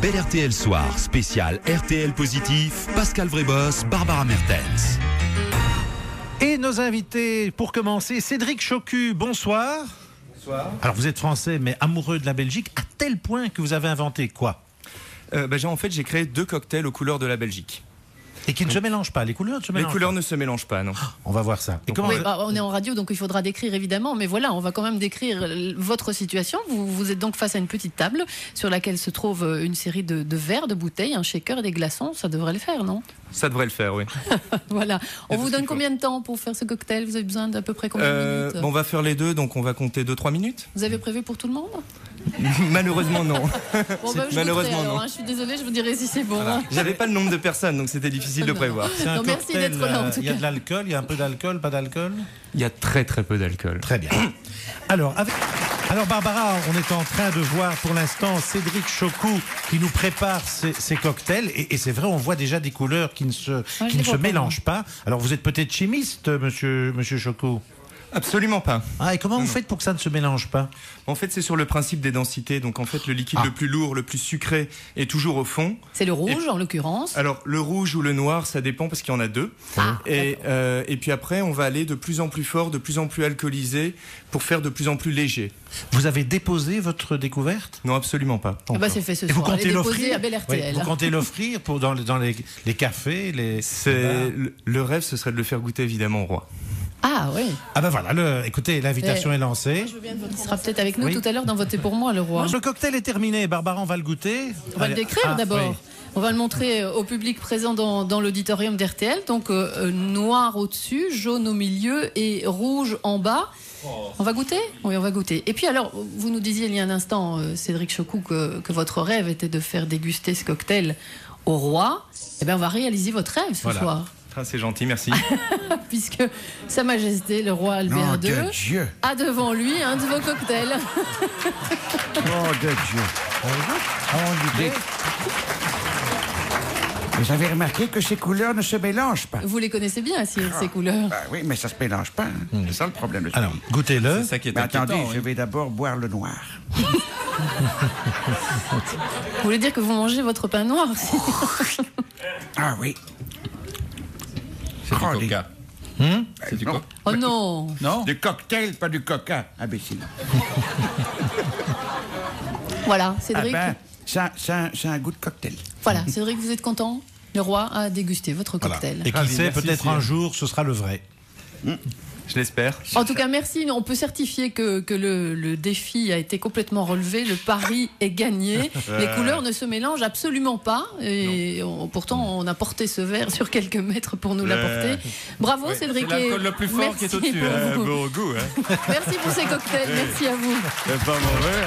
Bel RTL Soir, spécial RTL Positif, Pascal Vrébos, Barbara Mertens. Et nos invités, pour commencer, Cédric Chocus, bonsoir. Bonsoir. Alors vous êtes français mais amoureux de la Belgique, à tel point que vous avez inventé quoi? En fait, j'ai créé 2 cocktails aux couleurs de la Belgique. Et qui ne se mélangent pas, les couleurs ne se mélangent pas. Les couleurs ne se mélangent pas, non. On va voir ça. Et comment Oui, on est en radio, donc il faudra décrire évidemment, mais voilà, on va quand même décrire votre situation. Vous êtes donc face à une petite table sur laquelle se trouve une série de verres, de bouteilles, un shaker et des glaçons. Ça devrait le faire, non? Ça devrait le faire, oui. Voilà. On vous donne combien de temps pour faire ce cocktail? Vous avez besoin d'à peu près combien de minutes? On va faire les 2, donc on va compter 2-3 minutes. Vous avez prévu pour tout le monde? Malheureusement, non. Bon, je Malheureusement, goûterai, non. Je suis désolée, je vous dirai si c'est bon. Voilà. J'avais pas le nombre de personnes, donc c'était difficile de prévoir. C'est un merci cocktail, d'être là, en tout il y a cas. de l'alcool, il y a un peu d'alcool, pas d'alcool? Il y a très très peu d'alcool. Très bien. Alors Barbara, on est en train de voir pour l'instant Cédric Chocus qui nous prépare ces cocktails. Et c'est vrai, on voit déjà des couleurs qui ne se mélangent pas. Alors vous êtes peut-être chimiste, monsieur Chocus? Absolument pas. Ah, et comment vous faites pour que ça ne se mélange pas? En fait, c'est sur le principe des densités. Donc en fait, le liquide le plus lourd, le plus sucré est toujours au fond. C'est le rouge en l'occurrence. Alors le rouge ou le noir, ça dépend parce qu'il y en a 2. Et puis après, on va aller de plus en plus fort, de plus en plus alcoolisé pour faire de plus en plus léger. Vous avez déposé votre découverte? Non, absolument pas. C'est fait ce Et soir. vous comptez l'offrir à Bel RTL. Vous comptez l'offrir dans les cafés, Le rêve, ce serait de le faire goûter évidemment au roi. Ah oui. Ah ben voilà, écoutez, l'invitation est lancée. Il sera peut-être avec nous tout à l'heure dans Votez pour moi, le roi. Le cocktail est terminé, Barbara, on va le goûter. On va le décrire d'abord. Oui. On va le montrer au public présent dans l'auditorium d'RTL. Donc noir au-dessus, jaune au milieu et rouge en bas. On va goûter? Oui, on va goûter. Et puis alors, vous nous disiez il y a un instant, Cédric Chocus, que votre rêve était de faire déguster ce cocktail au roi. Eh bien, on va réaliser votre rêve ce soir. Ah, c'est gentil, merci. Puisque Sa Majesté, le roi Albert II, a devant lui un de vos cocktails. Oh de Dieu. Vous avez remarqué que ces couleurs ne se mélangent pas. Vous les connaissez bien, ces couleurs. Oui, mais ça se mélange pas. C'est ça le problème. Alors, goûtez-le. C'est ça qui est Mais attendez, inquiétant, je vais d'abord boire le noir. Vous voulez dire que vous mangez votre pain noir aussi? Ah oui. C'est du coca. C'est du coca. Oh non. Non. Du cocktail, pas du coca, imbécile. Voilà, Cédric. C'est un goût de cocktail. Voilà, Cédric, vous êtes content? Le roi a dégusté votre cocktail. Et qui sait, peut-être un jour, ce sera le vrai. Je l'espère. En tout cas, merci. On peut certifier que le défi a été complètement relevé. Le pari est gagné. Les couleurs ne se mélangent absolument pas. Et pourtant, on a porté ce verre sur quelques mètres pour nous l'apporter. Bravo, Cédric. C'est l'alcool le plus fort qui est au-dessus. Merci Bon goût. Merci pour ces cocktails. Merci à vous. C'est pas mauvais.